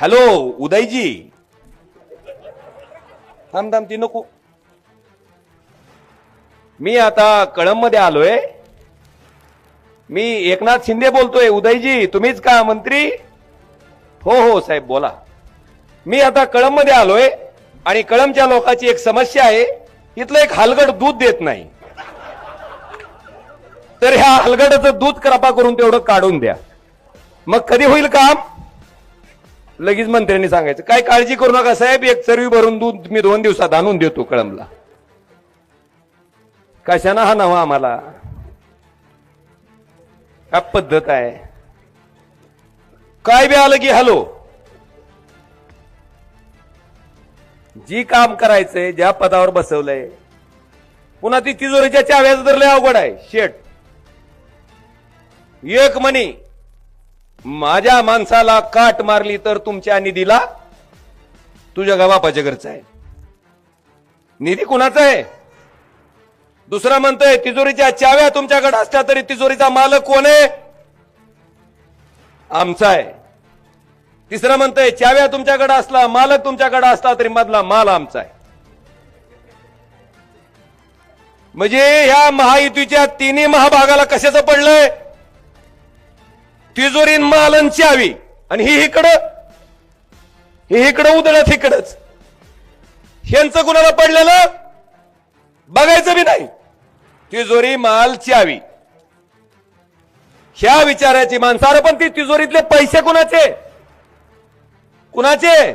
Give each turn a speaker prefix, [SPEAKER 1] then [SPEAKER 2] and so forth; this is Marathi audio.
[SPEAKER 1] हॅलो उदयजी, थांब थांब ती नको. मी आता कळंबमध्ये आलोय. मी एकनाथ शिंदे बोलतोय. उदयजी तुम्हीच का मंत्री? हो हो साहेब बोला. मी आता कळंबमध्ये आलोय आणि कळंबच्या लोकांची एक समस्या आहे. इथलं एक हलगड दूध देत नाही. तर ह्या हलगडाचं दूध कृपा करून तेवढं काढून द्या. मग कधी होईल काम? लगेच मंत्र्यांनी सांगायचं. काय काळजी करू नका साहेब, एक चरवी भरून दूध मी 2 दिवसात आणून देतो कळंबला. कशानं हा नवा आम्हाला? काय पद्धत आहे? काय बी आलं की हॅलो. जी काम करायचंय, ज्या पदावर बसवलंय, पुन्हा ती तिजोरीच्या चाव्याचं तर लय अवघड आहे. शेट एक म्हणी, माझ्या माणसाला काट मारली तर तुमच्या निधीला तुझ्या बापाच्या घरचा आहे. निधी कुणाचा आहे? दुसरा म्हणतोय तिजोरीच्या चाव्या तुमच्याकडे असल्या तरी तिजोरीचा मालक कोण आहे? आमचा आहे. तिसरं म्हणतोय चाव्या तुमच्याकडे असला, मालक तुमच्याकडे असला तरी मधला माल आमचा आहे. म्हणजे ह्या महायुतीच्या तिन्ही महाभागाला कशाचं पडलंय? तिजोरी मालन चावी. आणि ही इकडं उधळत इकडच. ह्यांचं कुणाला पडलेलं बघायचं बी नाही. तिजोरी माल चावी ह्या विचाराची माणसाला. पण ती तिजोरीतले पैसे कुणाचे?